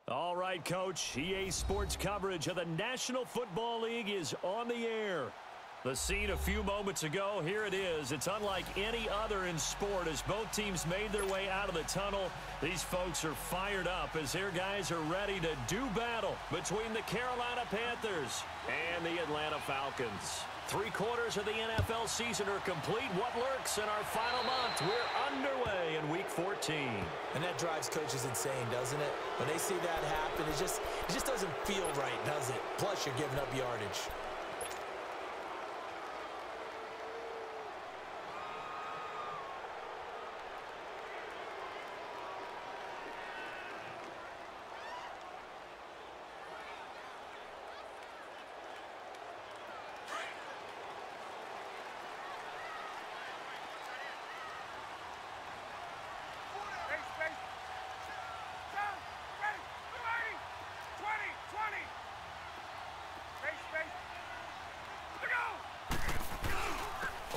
All right, Coach. EA Sports coverage of the National Football League is on the air. The scene a few moments ago, here it is. It's unlike any other in sport as both teams made their way out of the tunnel. These folks are fired up as their guys are ready to do battle between the Carolina Panthers and the Atlanta Falcons. 3/4 of the NFL season are complete. What lurks in our final month? We're underway in Week 14. And that drives coaches insane, doesn't it? When they see that happen, it just doesn't feel right, does it? Plus, you're giving up yardage.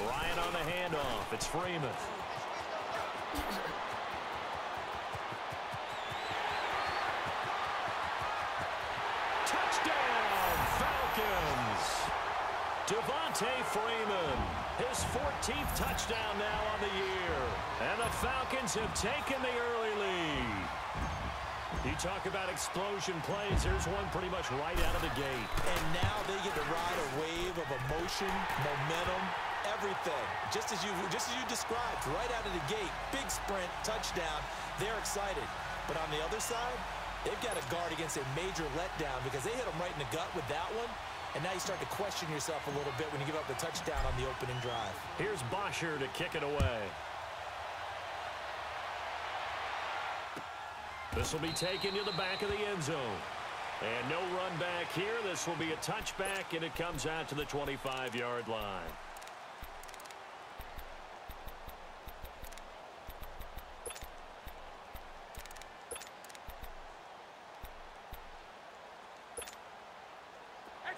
Ryan on the handoff. It's Freeman. Touchdown, Falcons. Devontae Freeman. His 14th touchdown now on the year. And the Falcons have taken the early lead. You talk about explosion plays. There's one pretty much right out of the gate. And now they get to ride a wave of emotion, momentum, everything. Just as you described, right out of the gate, big sprint, touchdown. They're excited. But on the other side, they've got to guard against a major letdown because they hit them right in the gut with that one. And now you start to question yourself a little bit when you give up the touchdown on the opening drive. Here's Bosher to kick it away. This will be taken to the back of the end zone. And no run back here. This will be a touchback, and it comes out to the 25-yard line.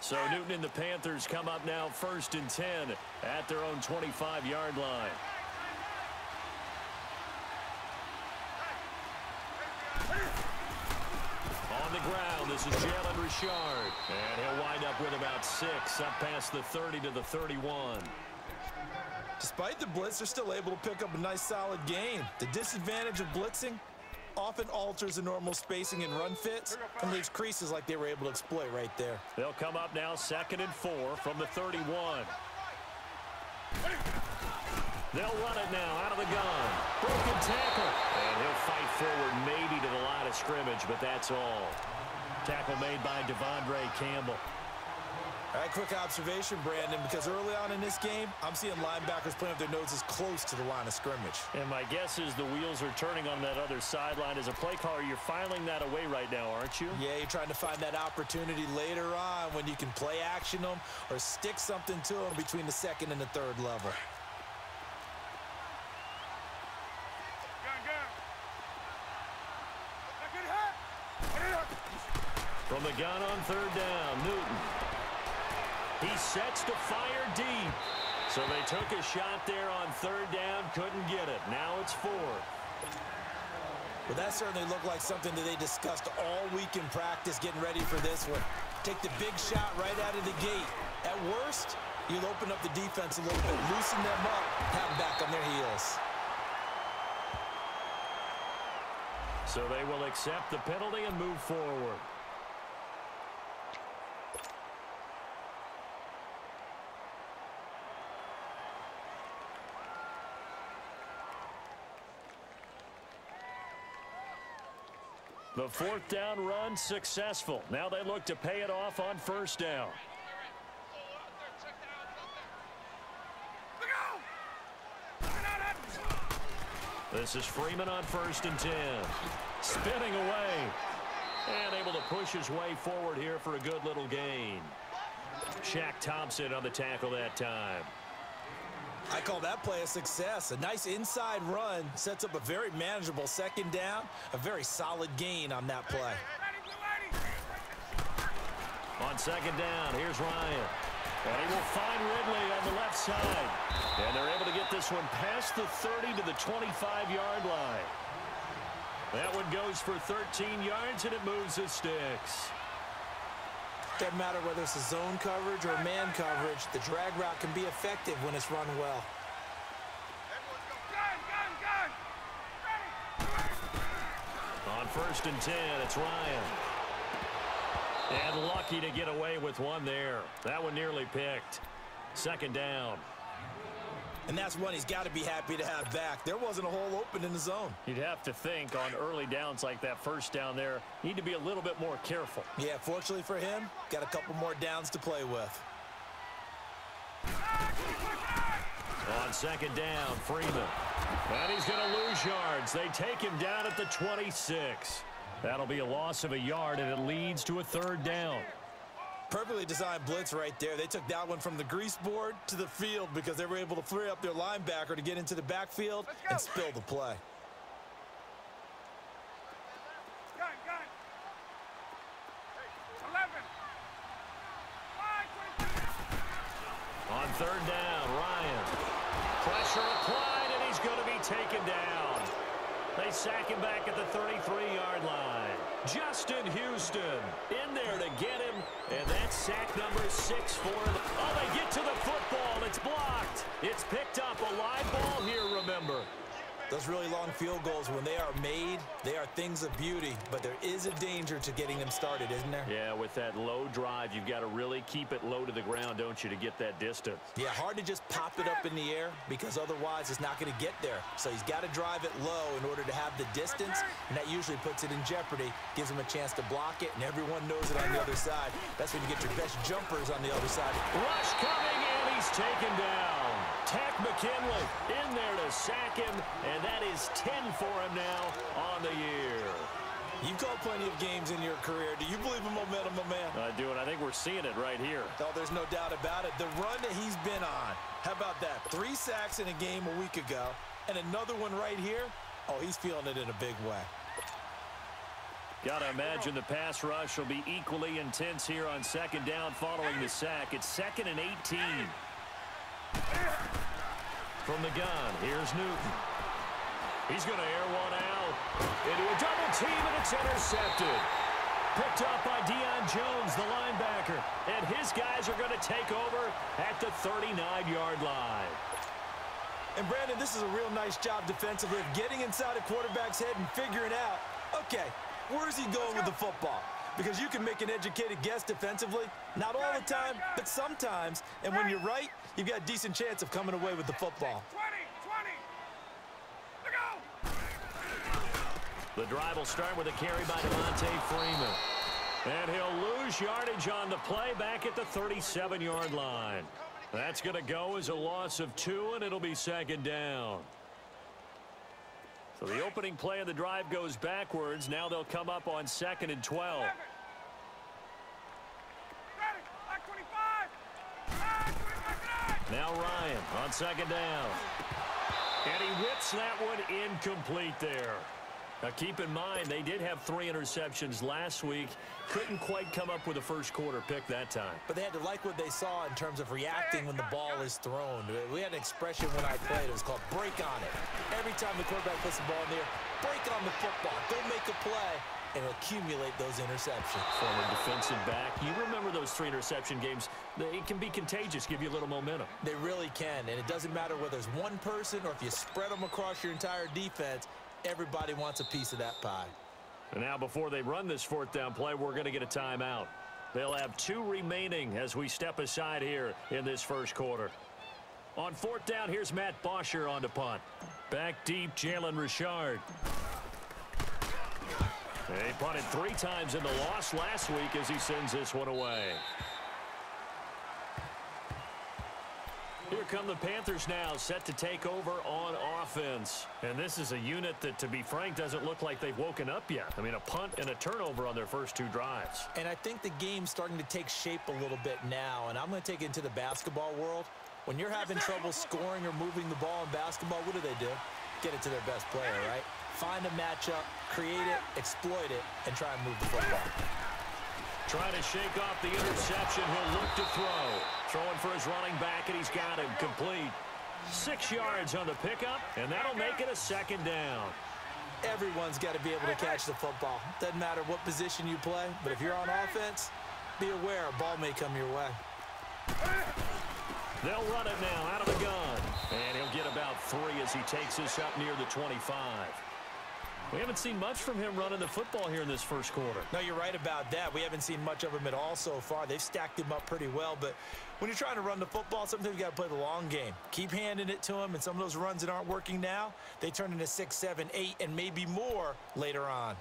So Newton and the Panthers come up now 1st and 10 at their own 25-yard line. On the ground, this is Jalen Richard. And he'll wind up with about 6 up past the 30 to the 31. Despite the blitz, they're still able to pick up a nice solid gain. The disadvantage of blitzing often alters the normal spacing and run fits and leaves creases like they were able to exploit right there. They'll come up now 2nd and 4 from the 31. They'll run it now out of the gun. Broken tackle. And he'll fight forward maybe to the line of scrimmage, but that's all. Tackle made by Devondre Campbell. All right, quick observation, Brandon, because early on in this game, I'm seeing linebackers playing with their noses close to the line of scrimmage. And my guess is the wheels are turning on that other sideline. As a play caller, you're filing that away right now, aren't you? Yeah, you're trying to find that opportunity later on when you can play action them or stick something to them between the 2nd and the 3rd level. From the gun on 3rd down, Newton. He sets to fire deep. So they took a shot there on 3rd down, couldn't get it. Now it's 4th. Well, that certainly looked like something that they discussed all week in practice getting ready for this one. Take the big shot right out of the gate. At worst, you'll open up the defense a little bit, loosen them up, have them back on their heels. So they will accept the penalty and move forward. The 4th down run successful. Now they look to pay it off on 1st down. This is Freeman on 1st and 10. Spinning away. And able to push his way forward here for a good little gain. Shaq Thompson on the tackle that time. I call that play a success. A nice inside run sets up a very manageable 2nd down. A very solid gain on that play. On 2nd down, here's Ryan. And he will find Ridley on the left side. And they're able to get this one past the 30 to the 25-yard line. That one goes for 13 yards, and it moves the sticks. Doesn't matter whether it's a zone coverage or man coverage, the drag route can be effective when it's run well. On 1st and 10, it's Ryan. And lucky to get away with one there. That one nearly picked. 2nd down. And that's one he's got to be happy to have back. There wasn't a hole open in the zone. You'd have to think on early downs like that 1st down there, need to be a little bit more careful. Yeah, fortunately for him, got a couple more downs to play with. On 2nd down, Freeman. And he's going to lose yards. They take him down at the 26. That'll be a loss of a yard, and it leads to a 3rd down. Perfectly designed blitz right there. They took that one from the grease board to the field because they were able to free up their linebacker to get into the backfield and spill the play. On 3rd down, Ryan. Pressure applied, and he's going to be taken down. They sack him back at the 33-yard line. Justin Houston in there to get him, and that's sack number 6 for him. Oh, they get to the football. It's blocked. It's picked up. A live ball here, remember. Those really long field goals, when they are made, they are things of beauty, but there is a danger to getting them started, isn't there? Yeah, with that low drive, you've got to really keep it low to the ground, don't you, to get that distance. Yeah, hard to just pop it up in the air because otherwise it's not going to get there. So he's got to drive it low in order to have the distance, and that usually puts it in jeopardy, gives him a chance to block it, and everyone knows it on the other side. That's when you get your best jumpers on the other side. Rush coming, and he's taken down. Tack McKinley in there to sack him, and that is 10 for him now on the year. You've called plenty of games in your career. Do you believe in momentum, my man? I do, and I think we're seeing it right here. Oh, there's no doubt about it. The run that he's been on, how about that? 3 sacks in a game a week ago, and another one right here. Oh, he's feeling it in a big way. Got to imagine the pass rush will be equally intense here on 2nd down following the sack. It's 2nd and 18. From the gun, here's Newton. He's going to air one out into a double team, and it's intercepted. Picked up by Deion Jones, the linebacker. And his guys are going to take over at the 39-yard line. And, Brandon, this is a real nice job defensively of getting inside a quarterback's head and figuring out, okay, where's he going with the football? Because you can make an educated guess defensively. Not all the time, but sometimes. And when you're right, you've got a decent chance of coming away with the football. 20. The drive will start with a carry by Devontae Freeman. And he'll lose yardage on the play back at the 37-yard line. That's going to go as a loss of 2, and it'll be 2nd down. So the opening play of the drive goes backwards. Now they'll come up on 2nd and 12. Now Ryan on 2nd down. And he whips that one incomplete there. Now keep in mind, they did have 3 interceptions last week. Couldn't quite come up with a first quarter pick that time. But they had to like what they saw in terms of reacting when the ball is thrown. We had an expression when I played. It was called break on it. Every time the quarterback puts the ball in there, break on the football. Go make a play and accumulate those interceptions. Former defensive back. You remember those 3 interception games. It can be contagious, give you a little momentum. They really can, and it doesn't matter whether it's one person or if you spread them across your entire defense. Everybody wants a piece of that pie. And now before they run this 4th down play, we're going to get a timeout. They'll have 2 remaining as we step aside here in this first quarter. On 4th down, here's Matt Bosher on to punt. Back deep, Jalen Richard. He punted 3 times in the loss last week as he sends this one away. Here come the Panthers now, set to take over on offense. And this is a unit that, to be frank, doesn't look like they've woken up yet. I mean, a punt and a turnover on their first 2 drives. And I think the game's starting to take shape a little bit now, and I'm going to take it into the basketball world. When you're having trouble scoring or moving the ball in basketball, what do? Get it to their best player, right? Find a matchup, create it, exploit it, and try and move the football. Trying to shake off the interception. He'll look to throw. Throwing for his running back, and he's got him complete. 6 yards on the pickup, and that'll make it a 2nd down. Everyone's got to be able to catch the football. Doesn't matter what position you play, but if you're on offense, be aware a ball may come your way. They'll run it now out of the gun. And he'll get about 3 as he takes this up near the 25. We haven't seen much from him running the football here in this first quarter. No, you're right about that. We haven't seen much of him at all so far. They've stacked him up pretty well, but when you're trying to run the football, sometimes you got to play the long game. Keep handing it to him, and some of those runs that aren't working now, they turn into 6, 7, 8, and maybe more later on.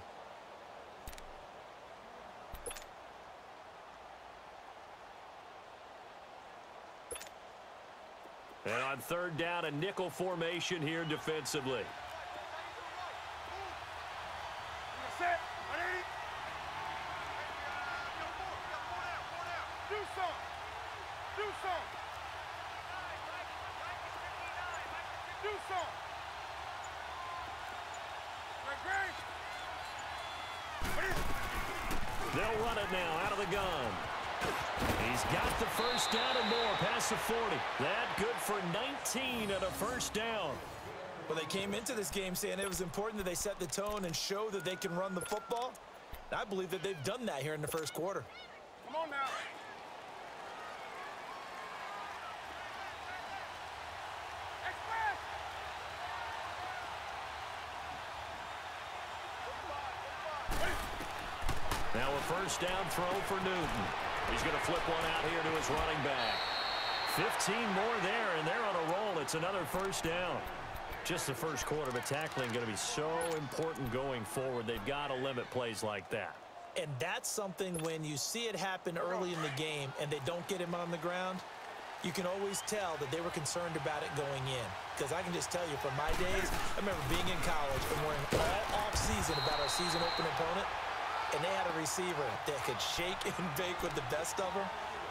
And on third down, a nickel formation here defensively. They'll run it now out of the gun. He's got the first down and more past the 40. That good for 19 and a first down. Well, they came into this game saying it was important that they set the tone and show that they can run the football. And I believe that they've done that here in the first quarter. Come on now. Now a first down throw for Newton. He's going to flip one out here to his running back. 15 more there, and they're on a roll. It's another first down. Just the first quarter, but tackling going to be so important going forward. They've got to limit plays like that. And that's something when you see it happen early in the game and they don't get him on the ground, you can always tell that they were concerned about it going in. Because I can just tell you from my days, I remember being in college and worrying all off-season about our season open opponent. And they had a receiver that could shake and bake with the best of them.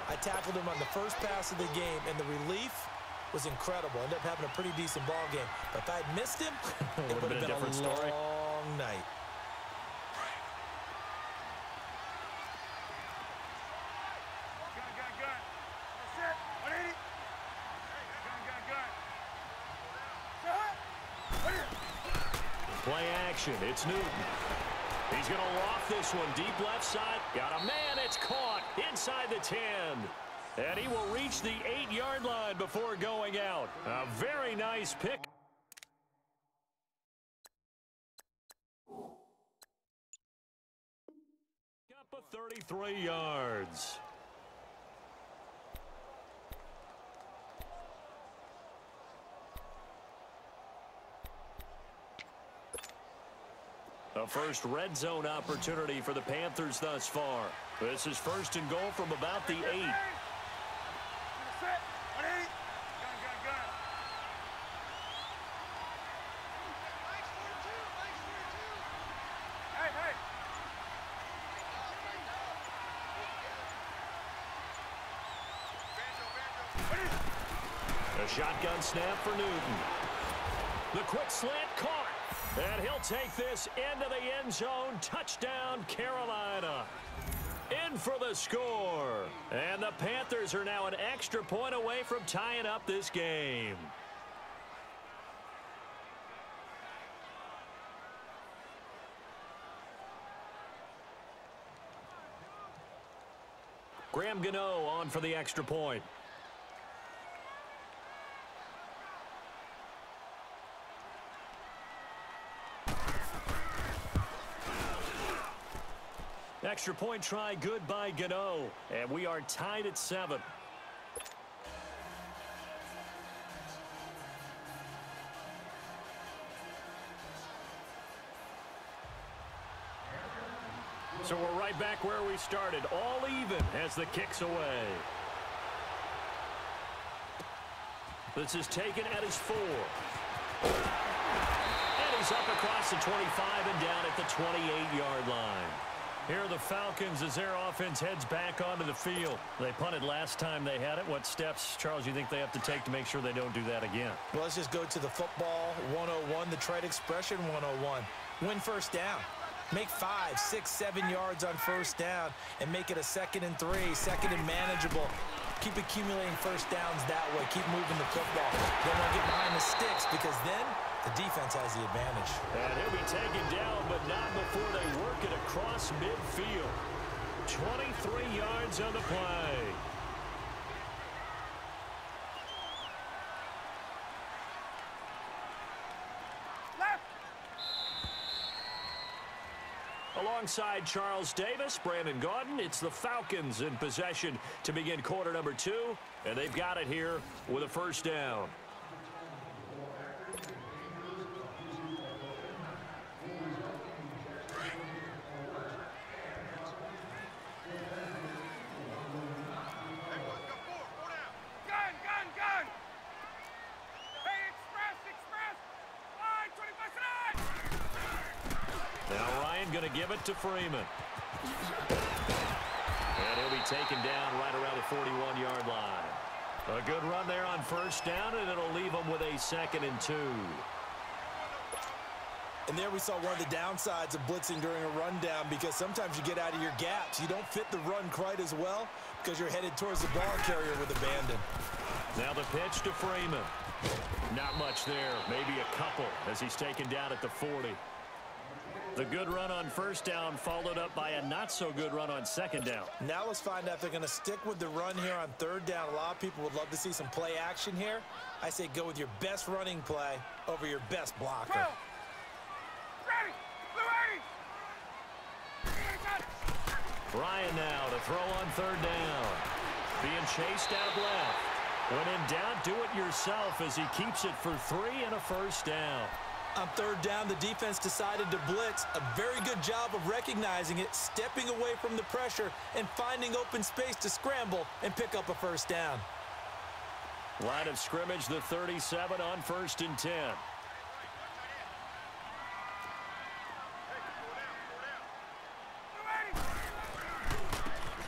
I tackled him on the first pass of the game, and the relief was incredible. Ended up having a pretty decent ball game. But if I had missed him, it would have been a different story. long night. Play action. It's Newton. He's going to loft this one deep left side. Got a man. It's caught inside the 10. And he will reach the 8-yard line before going out. A very nice pick. Up a 33 yards. A first red zone opportunity for the Panthers thus far. This is first and goal from about the 8. A shotgun snap for Newton. The quick slant caught. And he'll take this into the end zone. Touchdown, Carolina. In for the score. And the Panthers are now an extra point away from tying up this game. Graham Gano on for the extra point. Extra point try good by Gano. And we are tied at 7. So we're right back where we started. All even as the kick's away. This is taken at his 4. And he's up across the 25 and down at the 28-yard line. Here are the Falcons as their offense heads back onto the field. They punted last time they had it. What steps, Charles, you think they have to take to make sure they don't do that again? Well, let's just go to the football 101, the trade expression 101. Win first down. Make 5, 6, 7 yards on first down and make it a 2nd and 3, 2nd and manageable. Keep accumulating first downs that way. Keep moving the football. Don't want to get behind the sticks because then The defense has the advantage. And he'll be taken down, but not before they work it across midfield. 23 yards on the play. Alongside Charles Davis, Brandon Gaudin, it's the Falcons in possession to begin quarter number 2, and they've got it here with a first down. Going to give it to Freeman. And he'll be taken down right around the 41-yard line. A good run there on first down, and it'll leave them with a 2nd and 2. And there we saw one of the downsides of blitzing during a rundown, because sometimes you get out of your gaps. You don't fit the run quite as well because you're headed towards the ball carrier with abandon. Now the pitch to Freeman. Not much there, maybe a couple as he's taken down at the 40. The good run on first down followed up by a not-so-good run on second down. Now let's find out if they're going to stick with the run here on third down. A lot of people would love to see some play action here. I say go with your best running play over your best blocker. Ready. Ryan now to throw on third down. Being chased out left. When in doubt, do it yourself as he keeps it for 3 and a first down. On third down, the defense decided to blitz. A very good job of recognizing it, stepping away from the pressure, and finding open space to scramble and pick up a first down. Line of scrimmage, the 37 on 1st and 10.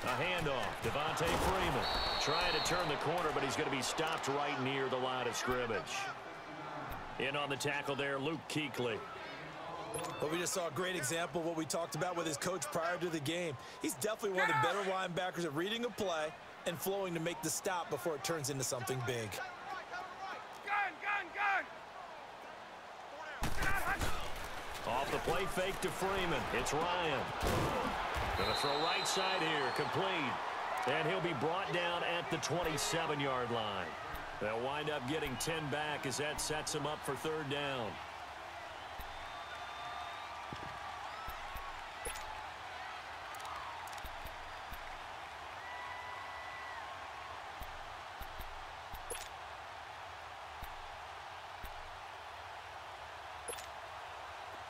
A handoff, Devontae Freeman trying to turn the corner, but he's going to be stopped right near the line of scrimmage. In on the tackle there, Luke Kuechly. Well, we just saw a great example of what we talked about with his coach prior to the game. He's definitely one of the better linebackers at reading a play and flowing to make the stop before it turns into something big. Off the play fake to Freeman. It's Ryan. Going to throw right side here, complete. And he'll be brought down at the 27-yard line. They'll wind up getting 10 back as that sets him up for third down.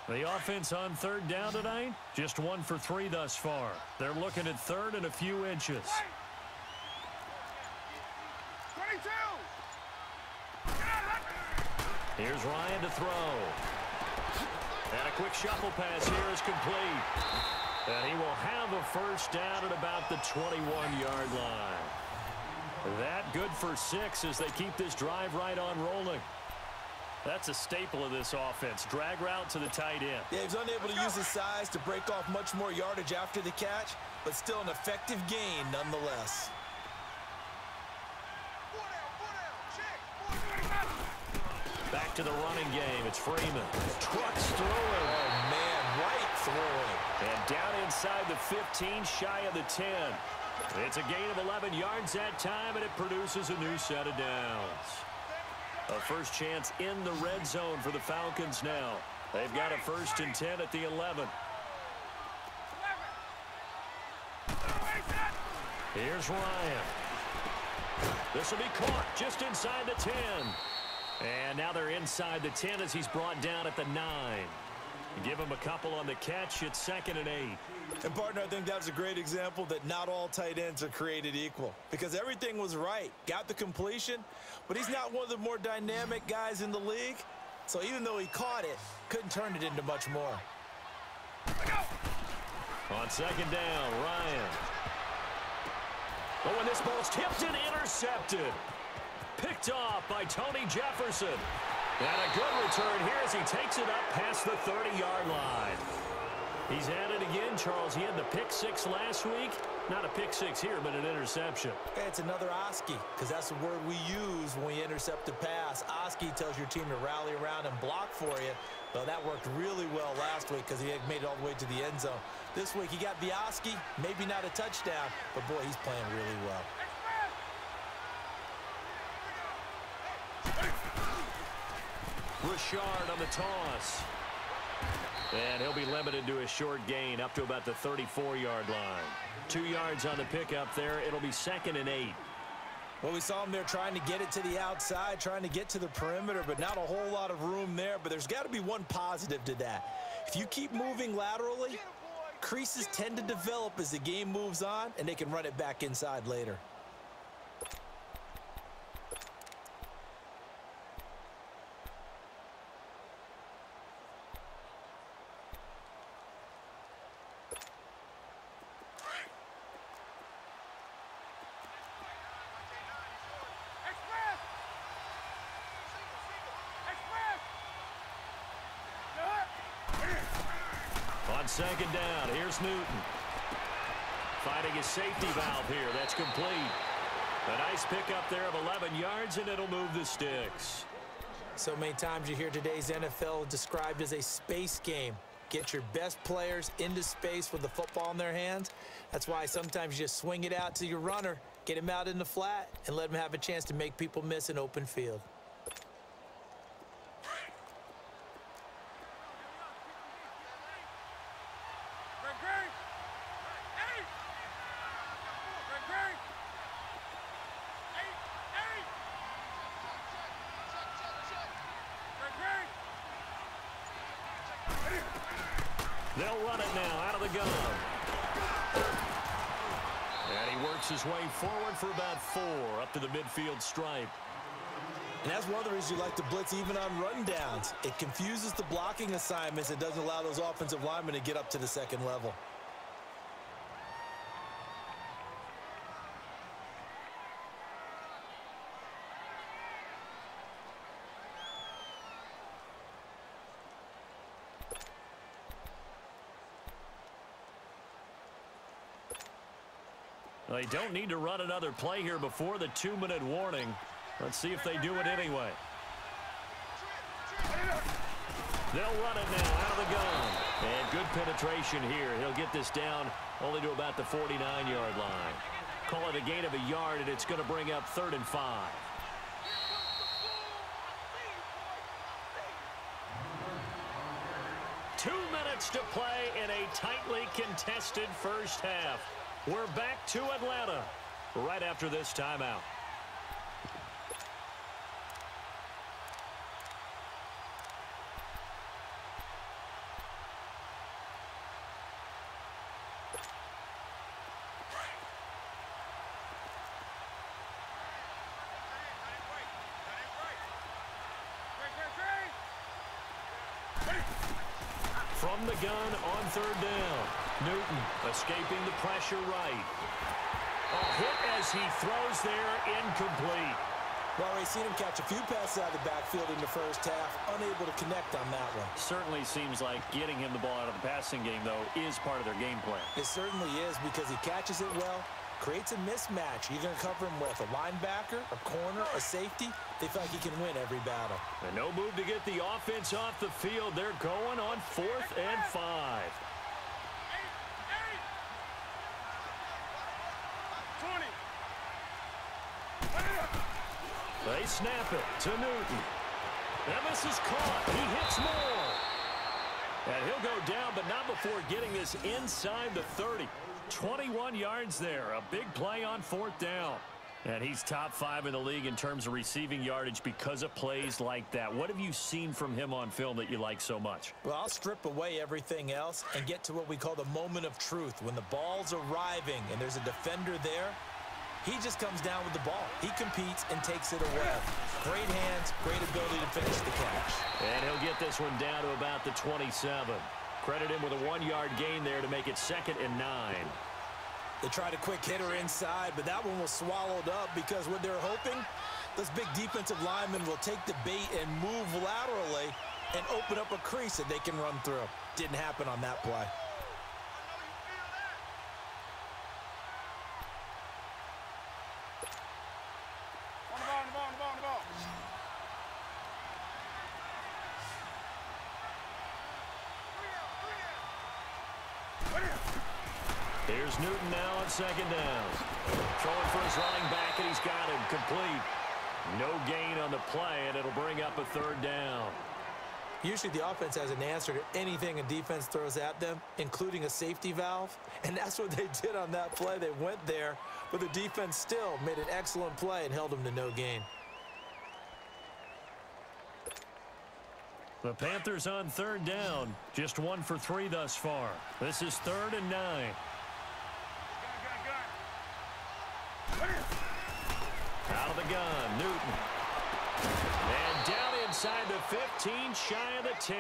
The offense on third down tonight, just 1 for 3 thus far. They're looking at third and a few inches. 22. Here's Ryan to throw. And a quick shuffle pass here is complete. And he will have a first down at about the 21-yard line. That good for 6 as they keep this drive right on rolling. That's a staple of this offense. Drag route to the tight end. Yeah, he was unable to use his size to break off much more yardage after the catch, but still an effective gain nonetheless. Back to the running game. It's Freeman. Trucks through it. Oh, man, right through it. And down inside the 15, shy of the 10. It's a gain of 11 yards that time, and it produces a new set of downs. A first chance in the red zone for the Falcons now. They've got a 1st and 10 at the 11. Here's Ryan. This will be caught just inside the 10. And now they're inside the 10 as he's brought down at the 9. Give him a couple on the catch. It's 2nd and 8. And, partner, I think that was a great example that not all tight ends are created equal, because everything was right. Got the completion, but he's not one of the more dynamic guys in the league. So even though he caught it, couldn't turn it into much more. On 2nd down, Ryan. Oh, and this ball's tipped and intercepted. Picked off by Tony Jefferson. And a good return here as he takes it up past the 30-yard line. He's at it again, Charles. He had the pick six last week. Not a pick six here, but an interception. Hey, it's another Oski, because that's the word we use when we intercept a pass. Oski tells your team to rally around and block for you. Well, that worked really well last week because he had made it all the way to the end zone. This week, he got the Oski, maybe not a touchdown, but, boy, he's playing really well. Richard on the toss. And he'll be limited to a short gain up to about the 34-yard line. 2 yards on the pickup there. It'll be 2nd and 8. Well, we saw him there trying to get it to the outside, trying to get to the perimeter, but not a whole lot of room there. But there's got to be one positive to that. If you keep moving laterally, creases tend to develop as the game moves on, and they can run it back inside later. On 2nd down, here's Newton. Fighting his safety valve here. That's complete. A nice pickup there of 11 yards, and it'll move the sticks. So many times you hear today's NFL described as a space game. Get your best players into space with the football in their hands. That's why sometimes you just swing it out to your runner, get him out in the flat, and let him have a chance to make people miss an open field. They'll run it now out of the gun. And he works his way forward for about 4 up to the midfield stripe. And that's one of the reasons you like to blitz even on rundowns. It confuses the blocking assignments. It doesn't allow those offensive linemen to get up to the second level. They don't need to run another play here before the 2-minute warning. Let's see if they do it anyway. They'll run it now out of the gun. And good penetration here. He'll get this down only to about the 49-yard line. Call it a gain of a yard, and it's going to bring up 3rd and 5. Two minutes to play in a tightly contested first half. We're back to Atlanta right after this timeout. From the gun on 3rd down. Newton escaping the pressure right. A hit as he throws there, incomplete. Well, we've seen him catch a few passes out of the backfield in the first half, unable to connect on that one. Certainly seems like getting him the ball out of the passing game, though, is part of their game plan. It certainly is because he catches it well, creates a mismatch. You're going to cover him with a linebacker, a corner, a safety. They feel like he can win every battle. And no move to get the offense off the field. They're going on 4th and 5. They snap it to Newton. And this is caught. He hits more. And he'll go down, but not before getting this inside the 30. 21 yards there. A big play on 4th down. And he's top 5 in the league in terms of receiving yardage because of plays like that. What have you seen from him on film that you like so much? Well, I'll strip away everything else and get to what we call the moment of truth. When the ball's arriving and there's a defender there, he just comes down with the ball. He competes and takes it away. Great hands, great ability to finish the catch. And he'll get this one down to about the 27. Credit him with a 1-yard gain there to make it 2nd and 9. They tried a quick hitter inside, but that one was swallowed up because what they're hoping, this big defensive lineman will take the bait and move laterally and open up a crease that they can run through. Didn't happen on that play. Here's Newton now on second down. Throwing for his running back, and he's got him complete. No gain on the play, and it'll bring up a third down. Usually the offense has an answer to anything a defense throws at them, including a safety valve. And that's what they did on that play. They went there, but the defense still made an excellent play and held them to no gain. The Panthers on third down. Just 1 for 3 thus far. This is 3rd and 9. Out of the gun, Newton. And down inside the 15, shy of the 10.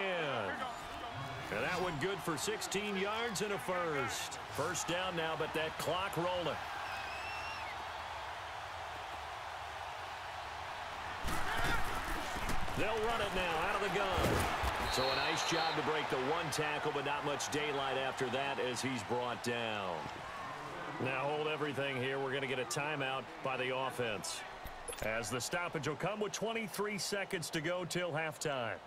And that one good for 16 yards and a first. First down now, but that clock rolling. They'll run it now out of the gun. So a nice job to break the one tackle, but not much daylight after that as he's brought down. Now hold everything here. We're going to get a timeout by the offense, as the stoppage will come with 23 seconds to go till halftime.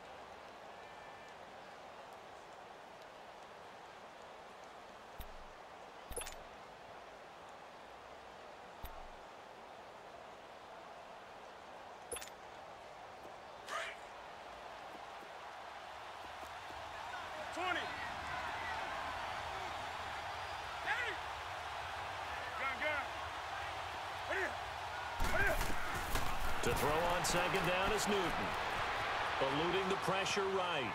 To throw on second down is Newton. Eluding the pressure right.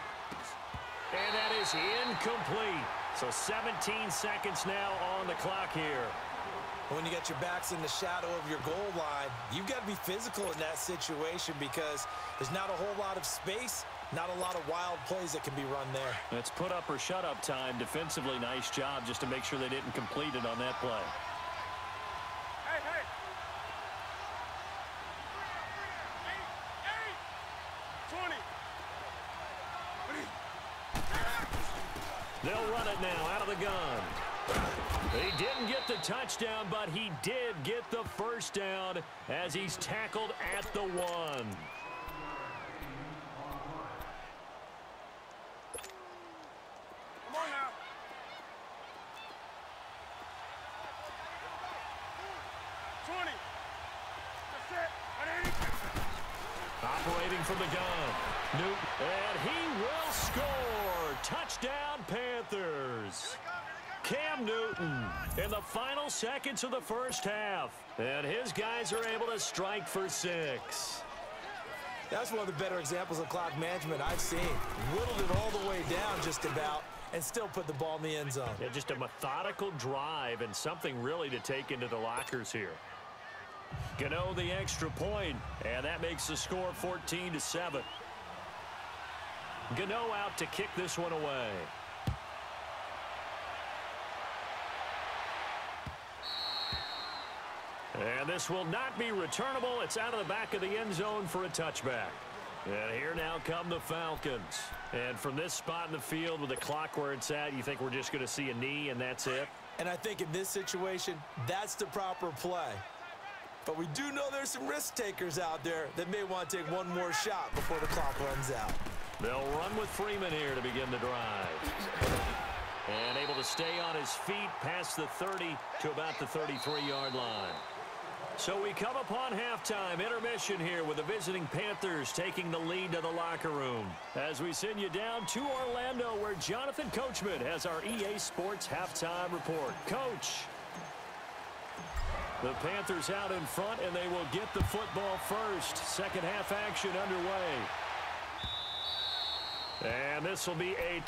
And that is incomplete. So 17 seconds now on the clock here. When you got your backs in the shadow of your goal line, you've got to be physical in that situation because there's not a whole lot of space, not a lot of wild plays that can be run there. It's put up or shut up time. Defensively, nice job just to make sure they didn't complete it on that play. They'll run it now out of the gun. He didn't get the touchdown, but he did get the first down as he's tackled at the 1. Come on now. Operating from the gun. Newton, and he will score. Touchdown, Panthers. Cam Newton in the final seconds of the first half. And his guys are able to strike for 6. That's one of the better examples of clock management I've seen. Whittled it all the way down just about and still put the ball in the end zone. Yeah, just a methodical drive and something really to take into the lockers here. Gano the extra point, and that makes the score 14-7. Gano out to kick this one away. And this will not be returnable. It's out of the back of the end zone for a touchback. And here now come the Falcons. And from this spot in the field with the clock where it's at, you think we're just going to see a knee and that's it? And I think in this situation, that's the proper play. But we do know there's some risk takers out there that may want to take one more shot before the clock runs out. They'll run with Freeman here to begin the drive. And able to stay on his feet past the 30 to about the 33-yard line. So we come upon halftime intermission here with the visiting Panthers taking the lead to the locker room. As we send you down to Orlando where Jonathan Coachman has our EA Sports halftime report. Coach. The Panthers out in front, and they will get the football first. Second half action underway. And this will be a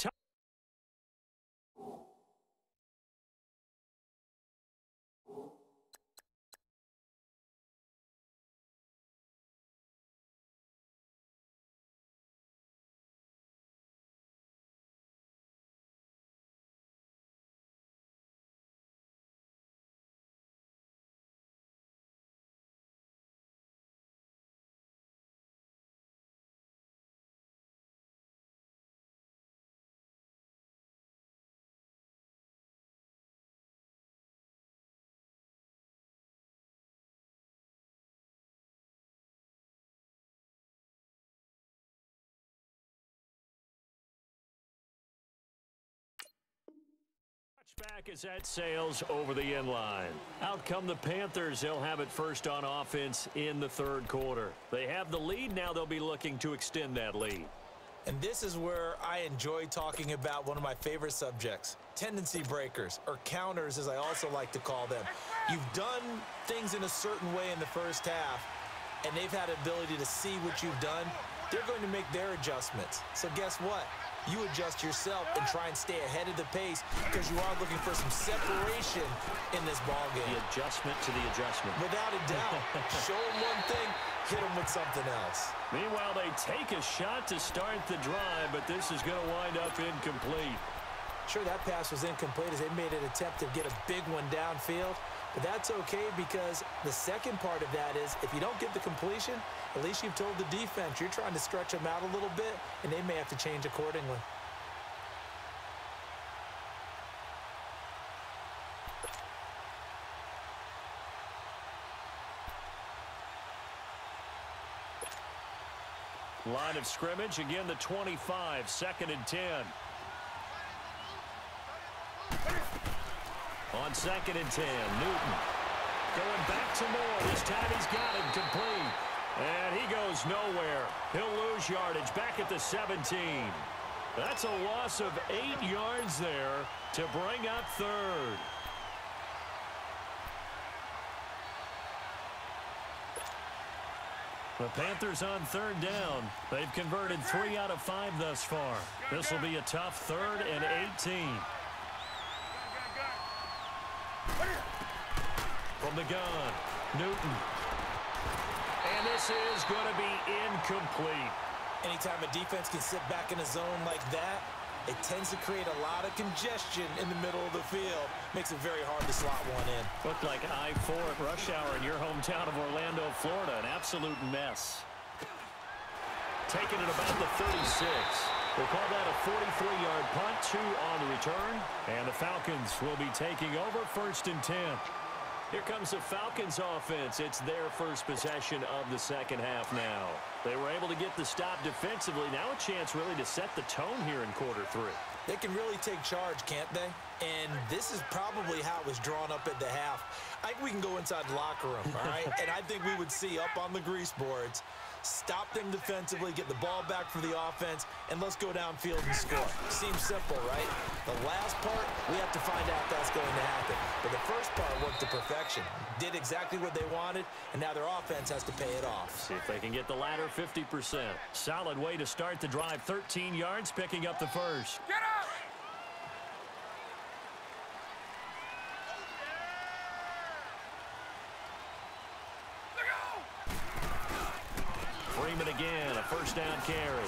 Back as that sails over the end line. Out come the Panthers. They'll have it first on offense in the third quarter. They have the lead. Now they'll be looking to extend that lead. And this is where I enjoy talking about one of my favorite subjects, tendency breakers, or counters as I also like to call them. You've done things in a certain way in the first half, and they've had the ability to see what you've done. They're going to make their adjustments. So guess what? You adjust yourself and try and stay ahead of the pace because you are looking for some separation in this ballgame. The adjustment to the adjustment. Without a doubt. Show them one thing, hit them with something else. Meanwhile, they take a shot to start the drive, but this is going to wind up incomplete. Sure, that pass was incomplete as they made an attempt to get a big one downfield. But that's okay because the second part of that is if you don't get the completion, at least you've told the defense you're trying to stretch them out a little bit, and they may have to change accordingly. Line of scrimmage, again the 25, 2nd and 10. On 2nd and 10, Newton going back to Moore. This time he's got it complete. And he goes nowhere. He'll lose yardage back at the 17. That's a loss of 8 yards there to bring up third. The Panthers on 3rd down. They've converted 3 out of 5 thus far. This will be a tough 3rd and 18. From the gun, Newton. And this is going to be incomplete. Anytime a defense can sit back in a zone like that, it tends to create a lot of congestion in the middle of the field. Makes it very hard to slot one in. Looked like I-4 at rush hour in your hometown of Orlando, Florida. An absolute mess. Taking it about the 36. We'll call that a 43-yard punt, 2 on the return. And the Falcons will be taking over 1st and 10. Here comes the Falcons offense. It's their first possession of the second half now. They were able to get the stop defensively. Now a chance really to set the tone here in quarter 3. They can really take charge, can't they? And this is probably how it was drawn up at the half. I think we can go inside the locker room, all right? And I think we would see up on the grease boards, stop them defensively, get the ball back for the offense, and let's go downfield and score. Seems simple, right? The last part, we have to find out if that's going to happen. But the first part worked to perfection. Did exactly what they wanted, and now their offense has to pay it off. See if they can get the latter 50%. Solid way to start the drive. 13 yards, picking up the first. Get up! Freeman again, a first down carry.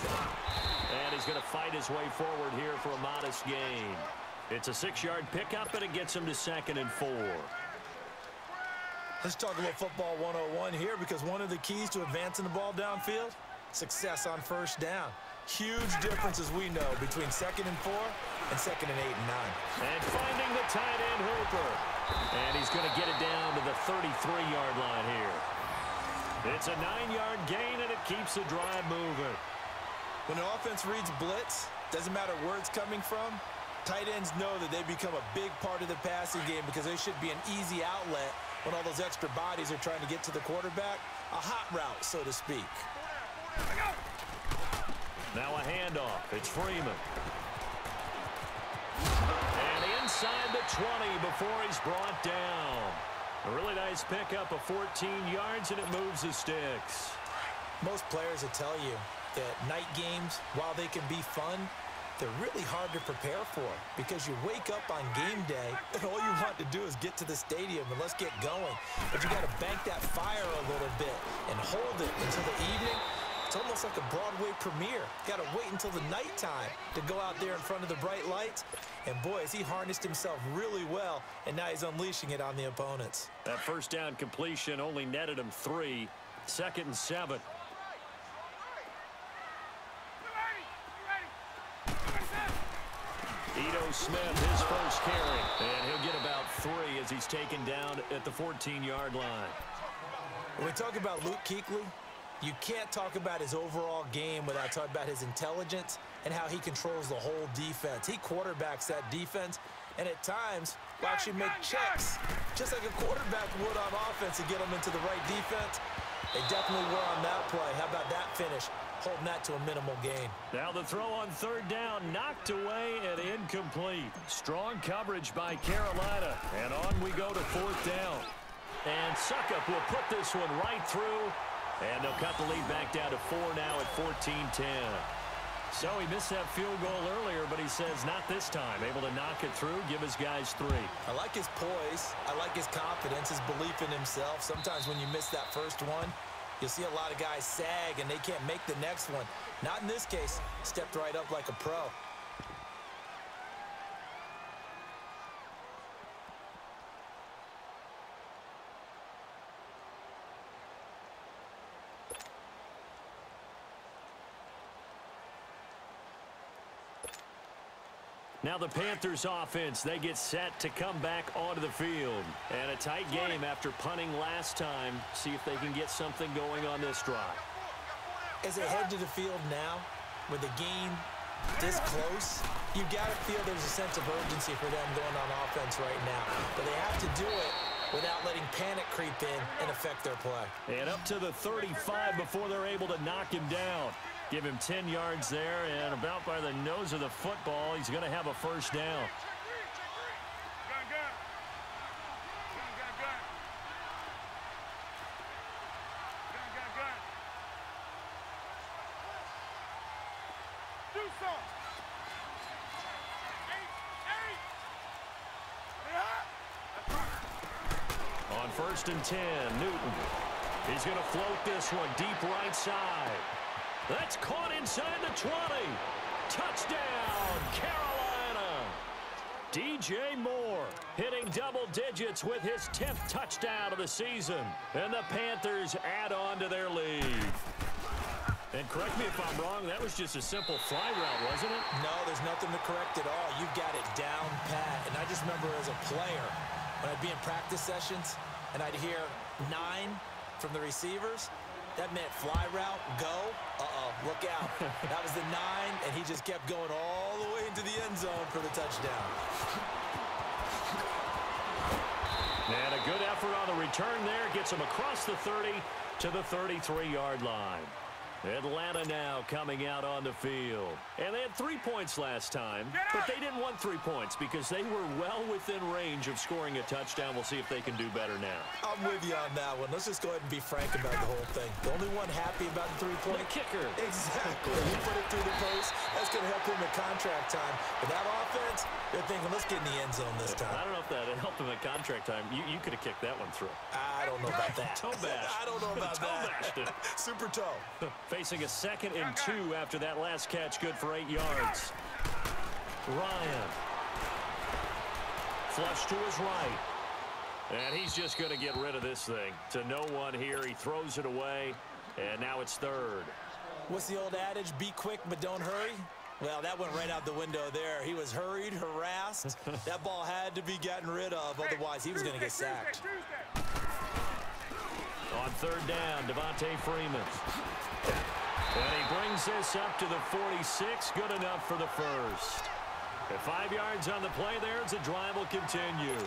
And he's going to fight his way forward here for a modest gain. It's a 6-yard pickup, and it gets him to 2nd and 4. Let's talk about football 101 here because one of the keys to advancing the ball downfield, success on first down. Huge difference, as we know, between 2nd and 4 and 2nd and 8 and 9. And finding the tight end, Hooper. And he's going to get it down to the 33-yard line here. It's a 9-yard gain, and it keeps the drive moving. When an offense reads blitz, doesn't matter where it's coming from, tight ends know that they become a big part of the passing game because they should be an easy outlet when all those extra bodies are trying to get to the quarterback. A hot route, so to speak. Now a handoff. It's Freeman. And inside the 20 before he's brought down. A really nice pickup of 14 yards, and it moves the sticks. Most players will tell you that night games, while they can be fun, they're really hard to prepare for because you wake up on game day and all you want to do is get to the stadium and let's get going. But you got to bank that fire a little bit and hold it until the evening. It's almost like a Broadway premiere. Got to wait until the nighttime to go out there in front of the bright lights. And boy, has he harnessed himself really well, and now he's unleashing it on the opponents. That first down completion only netted him 3. 2nd and 7. Ito Smith, his first carry. And he'll get about 3 as he's taken down at the 14-yard line. When we talk about Luke Kuechly, you can't talk about his overall game without talking about his intelligence and how he controls the whole defense. He quarterbacks that defense, and at times will actually make checks, just like a quarterback would on offense, to get them into the right defense. They definitely were on that play. How about that finish? Holding that to a minimal gain. Now the throw on third down, knocked away and incomplete. Strong coverage by Carolina. And on we go to fourth down. And Suckup will put this one right through. And they'll cut the lead back down to 4 now at 14-10. So he missed that field goal earlier, but he says not this time. Able to knock it through, give his guys 3. I like his poise. I like his confidence, his belief in himself. Sometimes when you miss that first one, you'll see a lot of guys sag and they can't make the next one. Not in this case. Stepped right up like a pro. Now the Panthers offense, they get set to come back onto the field. And a tight game after punting last time. See if they can get something going on this drive. As they head to the field now, with the game this close, you've got to feel there's a sense of urgency for them going on offense right now. But they have to do it without letting panic creep in and affect their play. And up to the 35 before they're able to knock him down. Give him 10 yards there, and about by the nose of the football, he's going to have a first down. On 1st and 10, Newton. He's going to float this one deep right side. That's caught inside the 20. Touchdown, Carolina. DJ Moore hitting double digits with his 10th touchdown of the season. And the Panthers add on to their lead. And correct me if I'm wrong, that was just a simple fly route, wasn't it? No, there's nothing to correct at all. You've got it down pat. And I just remember as a player, when I'd be in practice sessions and I'd hear 9 from the receivers, that meant fly route, go, look out. That was the 9, and he just kept going all the way into the end zone for the touchdown. And a good effort on the return there. Gets him across the 30 to the 33-yard line. Atlanta now coming out on the field. And they had 3 points last time, but they didn't want 3 points because they were well within range of scoring a touchdown. We'll see if they can do better now. I'm with you on that one. Let's just go ahead and be frank about the whole thing. The only one happy about the 3-point kicker. Exactly. You put it through the post. That's going to help him at contract time. But that offense, they're thinking, let's get in the end zone this time. I don't know if that helped him at contract time. You could have kicked that one through. I don't know about that. Toe bash. I don't know about that. Super toe. Facing a 2nd and 2 after that last catch, good for 8 yards. Ryan. Flush to his right. And he's just going to get rid of this thing. To no one here. He throws it away. And now it's 3rd. What's the old adage? Be quick, but don't hurry. Well, that went right out the window there. He was hurried, harassed. That ball had to be gotten rid of. Otherwise, he was going to get sacked. On 3rd down, Devontae Freeman. And he brings this up to the 46. Good enough for the first. At 5 yards on the play there, as the drive will continue.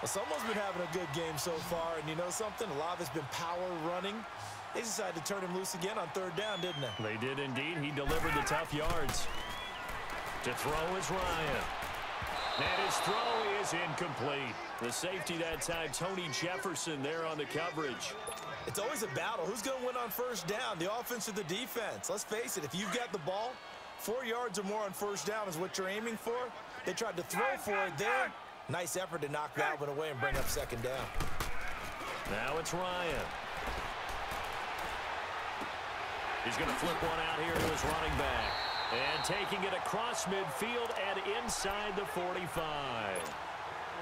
Well, someone's been having a good game so far, and you know something? A lot of it's been power running. They decided to turn him loose again on 3rd down, didn't they? They did indeed. He delivered the tough yards. To throw is Ryan. And his throw is incomplete. The safety that time, Tony Jefferson, there on the coverage. It's always a battle. Who's going to win on 1st down, the offense or the defense? Let's face it, if you've got the ball, 4 yards or more on 1st down is what you're aiming for. They tried to throw for it there. Nice effort to knock that one away and bring up 2nd down. Now it's Ryan. He's going to flip one out here to his running back. And taking it across midfield and inside the 45.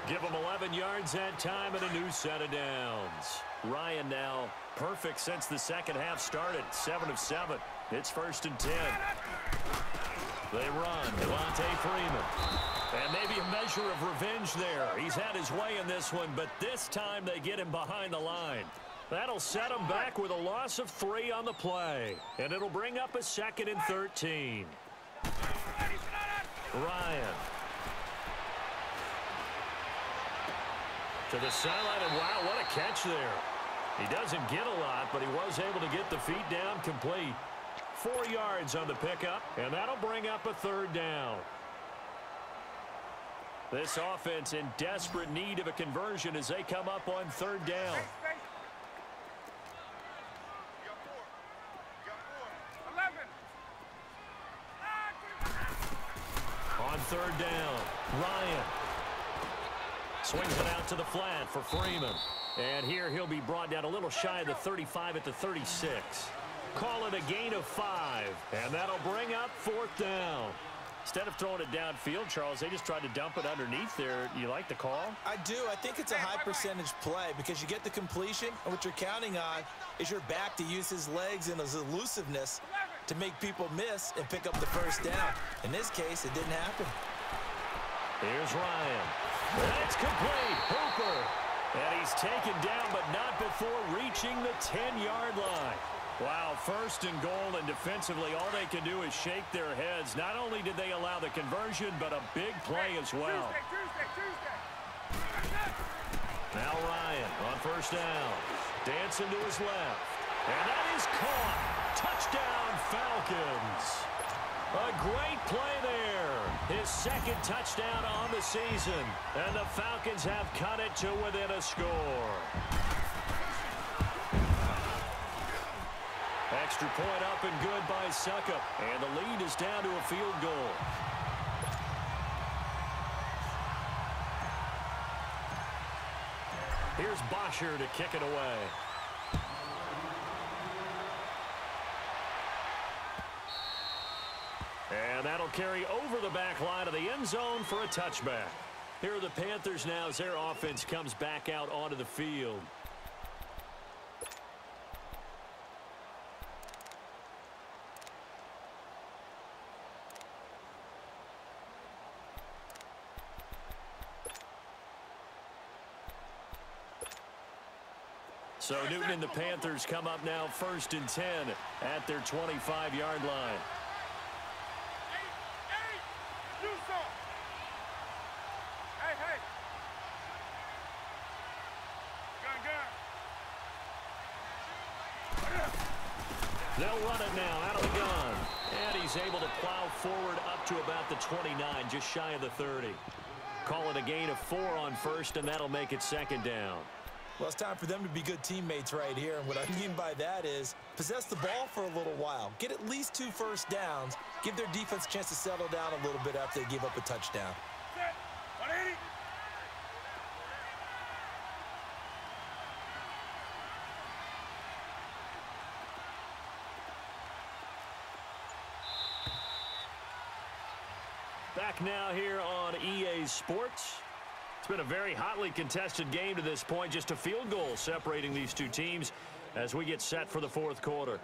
Give him 11 yards that time and a new set of downs. Ryan now perfect since the second half started. 7 of 7. It's 1st and 10. They run. Devontae Freeman. And maybe a measure of revenge there. He's had his way in this one, but this time they get him behind the line. That'll set him back with a loss of 3 on the play. And it'll bring up a 2nd and 13. Ryan. To the sideline, and wow, what a catch there. He doesn't get a lot, but he was able to get the feet down complete. 4 yards on the pickup, and that'll bring up a third down. This offense in desperate need of a conversion as they come up on third down. On third down, Ryan swings it out to the flat for Freeman. And here he'll be brought down a little shy of the 35 at the 36. Call it a gain of 5, and that'll bring up fourth down. Instead of throwing it downfield, Charles, they just tried to dump it underneath there. You like the call? I do. I think it's a high percentage play because you get the completion, and what you're counting on is your back to use his legs and his elusiveness to make people miss and pick up the first down. In this case, it didn't happen. Here's Ryan. That's complete. Hooper. And he's taken down, but not before reaching the 10-yard line. Wow, first and goal, and defensively, all they can do is shake their heads. Not only did they allow the conversion, but a big play as well. Now Ryan on first down. Dancing to his left. And that is caught. Touchdown, Falcons. A great play there. His second touchdown on the season. And the Falcons have cut it to within a score. Extra point up and good by Suckup. And the lead is down to a field goal. Here's Bosher to kick it away. And that'll carry over the back line of the end zone for a touchback. Here are the Panthers now as their offense comes back out onto the field. So Newton and the Panthers come up now 1st and 10 at their 25-yard line. They'll run it now out of the gun. And he's able to plow forward up to about the 29, just shy of the 30. Call it a gain of 4 on first, and that'll make it second down. Well, it's time for them to be good teammates right here. And what I mean by that is possess the ball for a little while. Get at least 2 first downs. Give their defense a chance to settle down a little bit after they give up a touchdown. Back now here on EA Sports. It's been a very hotly contested game to this point. Just a field goal separating these two teams as we get set for the fourth quarter.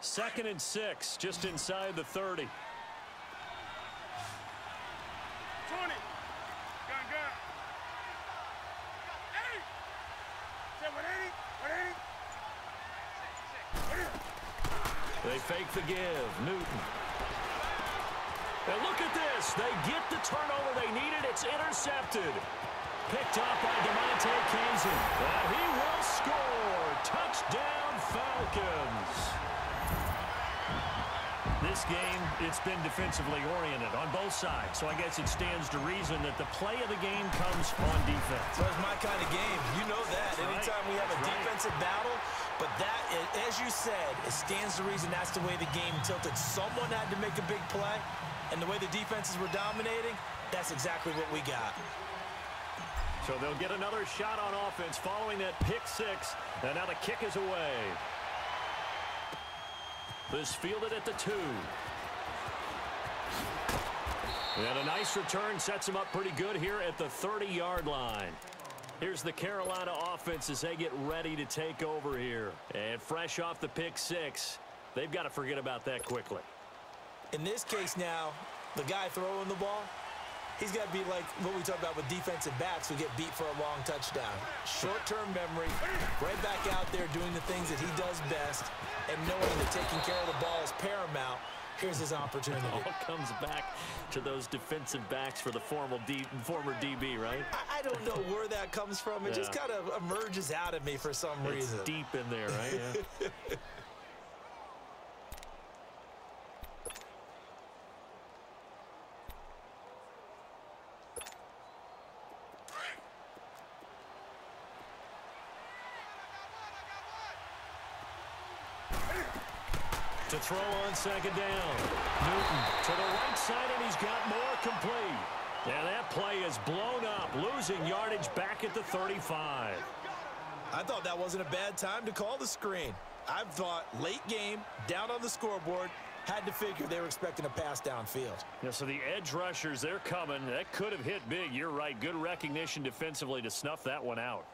Second and 6, just inside the 30. 20. Gun. 8. 180. They fake the give. Newton. And look at this. They get the turnover they needed. It's intercepted. Picked up by DeMonte Kazin. And he will score. Touchdown, Falcons. This game, it's been defensively oriented on both sides, so I guess it stands to reason that the play of the game comes on defense. So it's my kind of game. You know that. Anytime we have a defensive battle, but that, as you said, it stands to reason that's the way the game tilted. Someone had to make a big play, and the way the defenses were dominating, that's exactly what we got. So they'll get another shot on offense following that pick 6, and now the kick is away. This fielded at the 2. And a nice return sets him up pretty good here at the 30-yard line. Here's the Carolina offense as they get ready to take over here. And fresh off the pick six, they've got to forget about that quickly. In this case now, the guy throwing the ball, he's got to be like what we talk about with defensive backs who get beat for a long touchdown. Short-term memory, right back out there doing the things that he does best, and knowing that taking care of the ball is paramount. Here's his opportunity. It all comes back to those defensive backs for the former DB, right? I don't know where that comes from. It just kind of emerges out of me for some reason. It's deep in there, right? Yeah. To throw on second down. Newton to the right side, and he's got more complete. And that play is blown up, losing yardage back at the 35. I thought that wasn't a bad time to call the screen. I thought late game, down on the scoreboard, had to figure they were expecting a pass downfield. Yeah, so the edge rushers, they're coming. That could have hit big. You're right. Good recognition defensively to snuff that one out.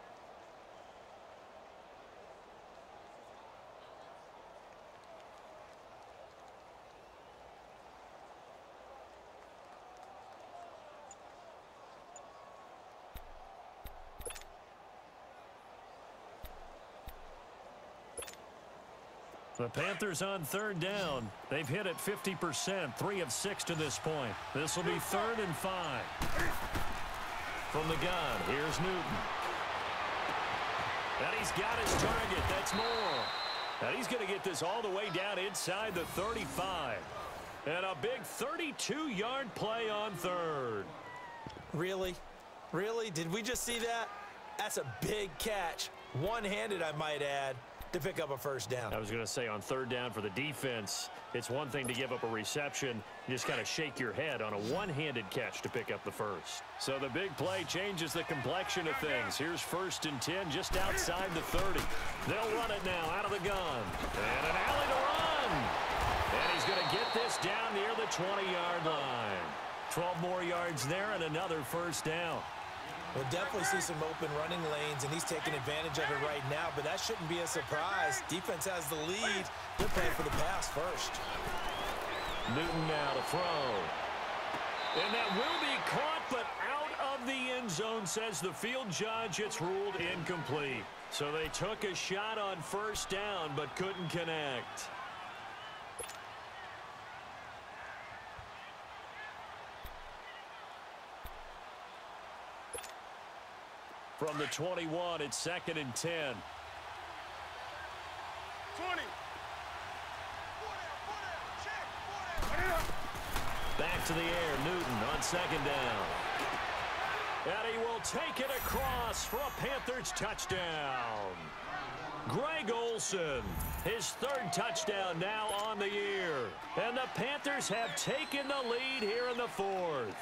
The Panthers on third down. They've hit it 50%, 3 of 6 to this point. This will be 3rd and 5. From the gun, here's Newton. And he's got his target. That's more. And he's going to get this all the way down inside the 35. And a big 32-yard play on third. Really? Really? Did we just see that? That's a big catch. One-handed, I might add, to pick up a first down. I was going to say on third down for the defense, it's one thing to give up a reception. You just kind of shake your head on a one-handed catch to pick up the first. So the big play changes the complexion of things. Here's 1st and 10 just outside the 30. They'll run it now out of the gun. And an alley to run. And he's going to get this down near the 20-yard line. 12 more yards there and another first down. We'll definitely see some open running lanes, and he's taking advantage of it right now, but that shouldn't be a surprise. Defense has the lead. They're playing for the pass first. Newton now to throw. And that will be caught, but out of the end zone, says the field judge. It's ruled incomplete. So they took a shot on first down, but couldn't connect. From the 21, it's 2nd and 10. 20. Back to the air, Newton on second down. And he will take it across for a Panthers touchdown. Greg Olsen, his 3rd touchdown now on the year. And the Panthers have taken the lead here in the 4th.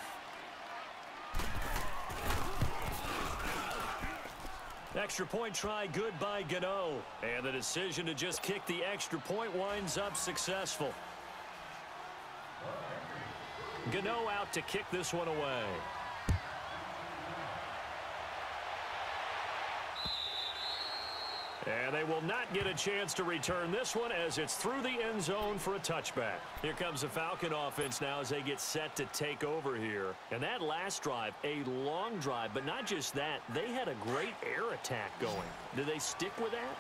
Extra point try good by Gano. And the decision to just kick the extra point winds up successful. Gano out to kick this one away. And they will not get a chance to return this one as it's through the end zone for a touchback. Here comes the Falcon offense now as they get set to take over here. And that last drive, a long drive, but not just that. They had a great air attack going. Do they stick with that?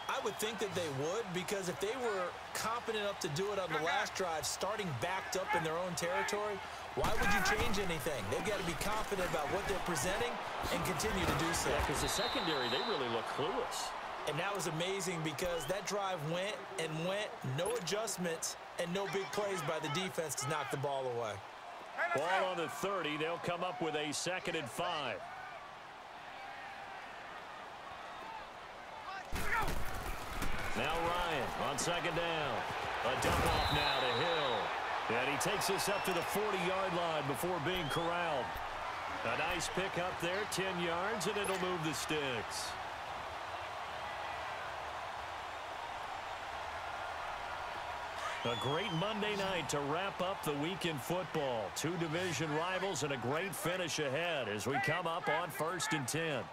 I would think that they would, because if they were competent enough to do it on the last drive, starting backed up in their own territory, why would you change anything? They've got to be confident about what they're presenting and continue to do so. Yeah, because the secondary, they really look clueless. And that was amazing because that drive went and went, no adjustments, and no big plays by the defense to knock the ball away. Ball on the 30. They'll come up with a 2nd and 5. Now Ryan on second down. A dump off now to Hill. And he takes us up to the 40-yard line before being corralled. A nice pick up there, 10 yards, and it'll move the sticks. A great Monday night to wrap up the week in football. Two division rivals and a great finish ahead as we come up on 1st and 10.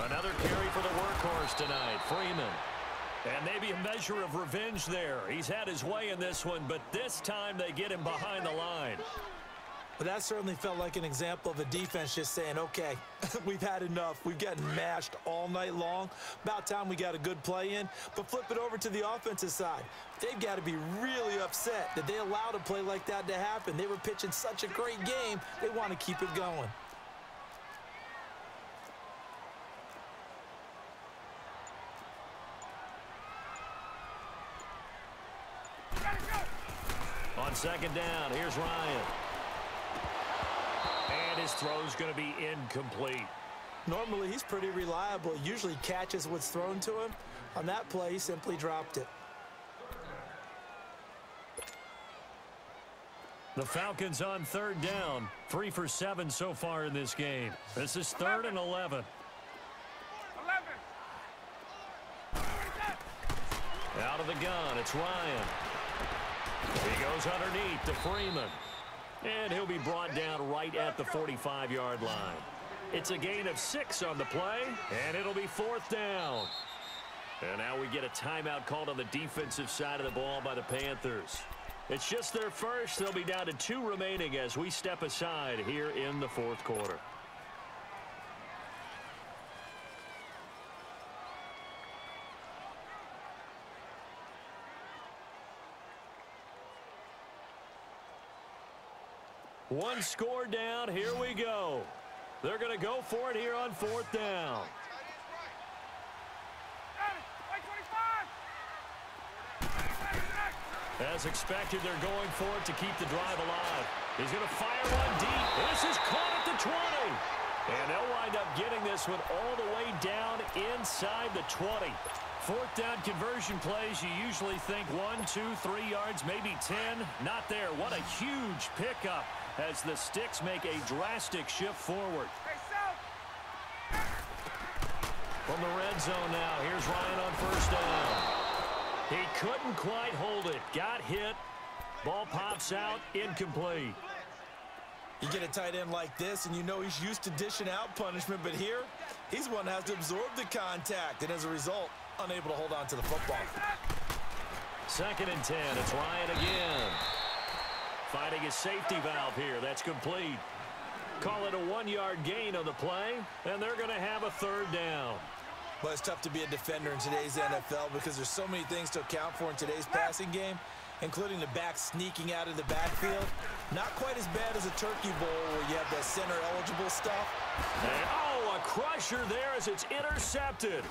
Another carry for the workhorse tonight, Freeman. And maybe a measure of revenge there. He's had his way in this one, but this time they get him behind the line. But that certainly felt like an example of a defense just saying, okay, we've had enough. We've gotten mashed all night long. About time we got a good play in. But flip it over to the offensive side. They've got to be really upset that they allowed a play like that to happen. They were pitching such a great game, they want to keep it going. On 2nd down, here's Ryan. And his throw's going to be incomplete. Normally, he's pretty reliable. Usually catches what's thrown to him. On that play, he simply dropped it. The Falcons on 3rd down. 3 for 7 so far in this game. This is 3rd and 11. Out of the gun, it's Ryan. He goes underneath to Freeman. And he'll be brought down right at the 45-yard line. It's a gain of 6 on the play, and it'll be 4th down. And now we get a timeout called on the defensive side of the ball by the Panthers. It's just their first. They'll be down to 2 remaining as we step aside here in the 4th quarter. One score down. Here we go. They're going to go for it here on 4th down. As expected, they're going for it to keep the drive alive. He's going to fire one deep. This is caught at the 20. And they'll wind up getting this one all the way down inside the 20. 4th down conversion plays, you usually think 1, 2, 3 yards, maybe 10. Not there. What a huge pickup as the Sticks make a drastic shift forward. From the red zone now, here's Ryan on 1st down. He couldn't quite hold it. Got hit. Ball pops out. Incomplete. You get a tight end like this, and you know he's used to dishing out punishment, but here, he's one that has to absorb the contact, and as a result, unable to hold on to the football. 2nd and 10. It's Ryan again. Finding his safety valve here. That's complete. Call it a 1-yard gain on the play, and they're going to have a 3rd down. But it's tough to be a defender in today's NFL because there's so many things to account for in today's passing game, including the back sneaking out of the backfield. Not quite as bad as a turkey bowl where you have that center-eligible stuff. And, oh, a crusher there as it's intercepted.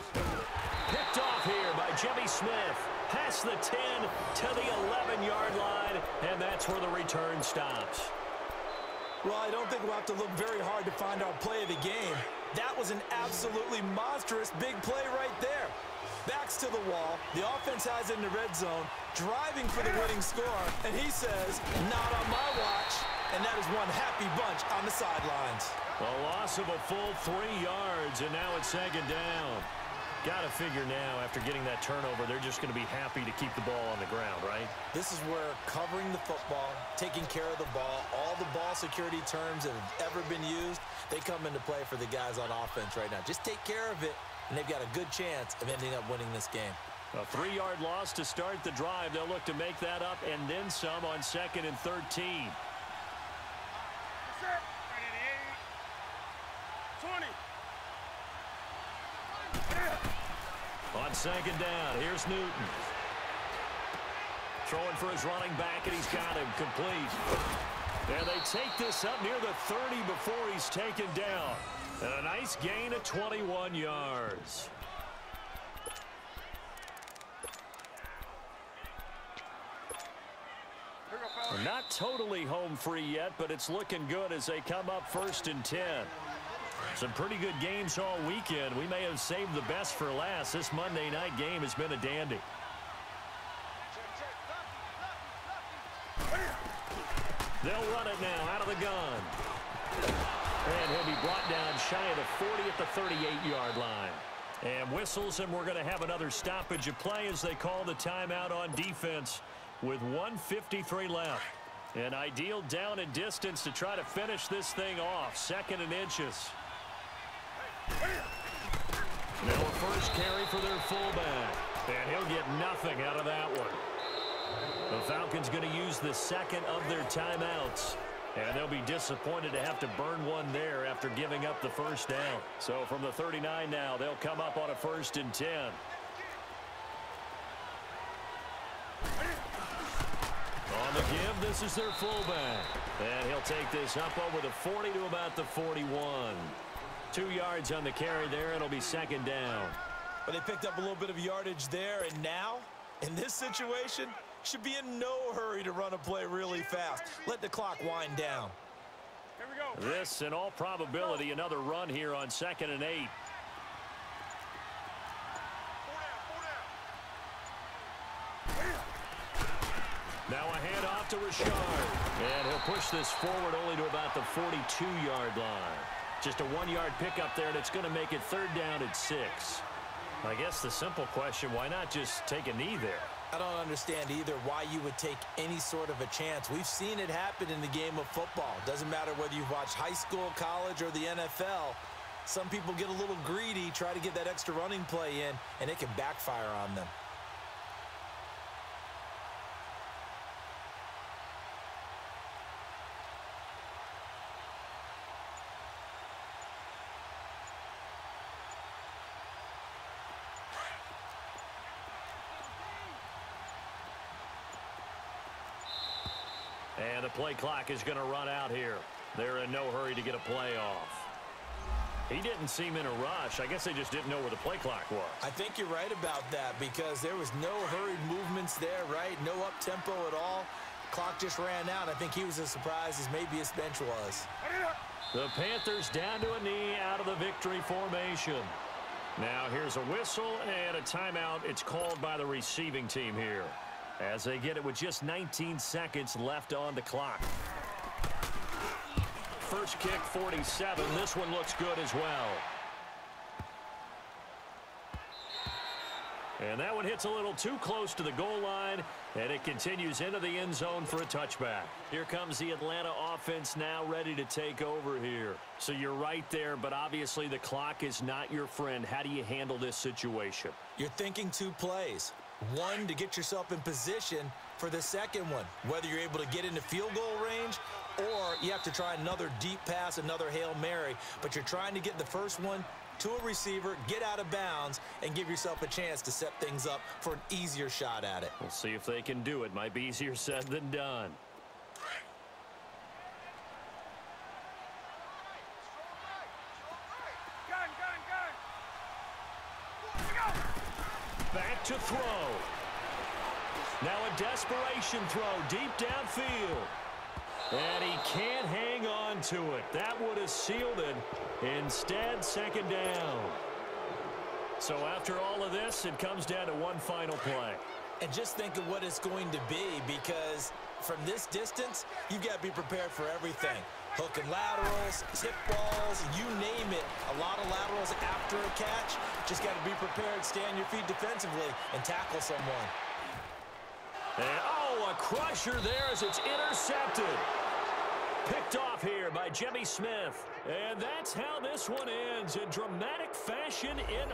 Picked off here by Jimmy Smith. Past the 10 to the 11-yard line, and that's where the return stops. Well, I don't think we'll have to look very hard to find our play of the game. That was an absolutely monstrous big play right there. Backs to the wall. The offense has it in the red zone, driving for the winning score, and he says, not on my watch. And that is one happy bunch on the sidelines. A loss of a full 3 yards, and now it's 2nd down. Got to figure now, after getting that turnover, they're just going to be happy to keep the ball on the ground, right? This is where covering the football, taking care of the ball, all the ball security terms that have ever been used, they come into play for the guys on offense right now. Just take care of it, and they've got a good chance of ending up winning this game. A 3-yard loss to start the drive. They'll look to make that up and then some on 2nd and 13. That's it. 20. On 2nd down, here's Newton. Throwing for his running back, and he's got him complete. And they take this up near the 30 before he's taken down. And a nice gain of 21 yards. Not totally home free yet, but it's looking good as they come up 1st and 10. Some pretty good games all weekend. We may have saved the best for last. This Monday night game has been a dandy. They'll run it now out of the gun. And he'll be brought down shy of the 40 at the 38-yard line. And whistles, and we're going to have another stoppage of play as they call the timeout on defense with 1:53 left. An ideal down and distance to try to finish this thing off. 2nd and inches. Now a first carry for their fullback. And he'll get nothing out of that one. The Falcons going to use the 2nd of their timeouts. And they'll be disappointed to have to burn one there after giving up the first down. So from the 39 now, they'll come up on a 1st and 10. On the give, this is their fullback. And he'll take this up over the 40 to about the 41. 2 yards on the carry there. It'll be 2nd down. But they picked up a little bit of yardage there, and now, in this situation, should be in no hurry to run a play really fast. Let the clock wind down. Here we go. This, in all probability, another run here on 2nd and 8. Now a handoff to Richard. And he'll push this forward only to about the 42-yard line. Just a 1-yard pickup there, and it's going to make it 3rd down at 6. I guess the simple question, why not just take a knee there? I don't understand either why you would take any sort of a chance. We've seen it happen in the game of football. Doesn't matter whether you've watched high school, college, or the NFL. Some people get a little greedy, try to get that extra running play in, and it can backfire on them. And the play clock is going to run out here. They're in no hurry to get a play off. He didn't seem in a rush. I guess they just didn't know where the play clock was. I think you're right about that because there was no hurried movements there, right? No up-tempo at all. Clock just ran out. I think he was as surprised as maybe his bench was. The Panthers down to a knee out of the victory formation. Now here's a whistle and a timeout. It's called by the receiving team here, as they get it with just 19 seconds left on the clock. First kick, 47. This one looks good as well. And that one hits a little too close to the goal line, and it continues into the end zone for a touchback. Here comes the Atlanta offense now ready to take over here. So you're right there, but obviously the clock is not your friend. How do you handle this situation? You're thinking 2 plays. One, to get yourself in position for the second one, whether you're able to get into field goal range or you have to try another deep pass, another Hail Mary. But you're trying to get the first one to a receiver, get out of bounds, and give yourself a chance to set things up for an easier shot at it. We'll see if they can do it. Might be easier said than done. Back to throw. Now a desperation throw deep downfield. And he can't hang on to it. That would have sealed it. Instead, 2nd down. So after all of this, it comes down to one final play. And just think of what it's going to be, because from this distance, you've got to be prepared for everything. Hook and laterals, tip balls, you name it. A lot of laterals after a catch. Just got to be prepared, stay on your feet defensively, and tackle someone. And, oh, a crusher there as it's intercepted. Picked off here by Jimmy Smith. And that's how this one ends in dramatic fashion in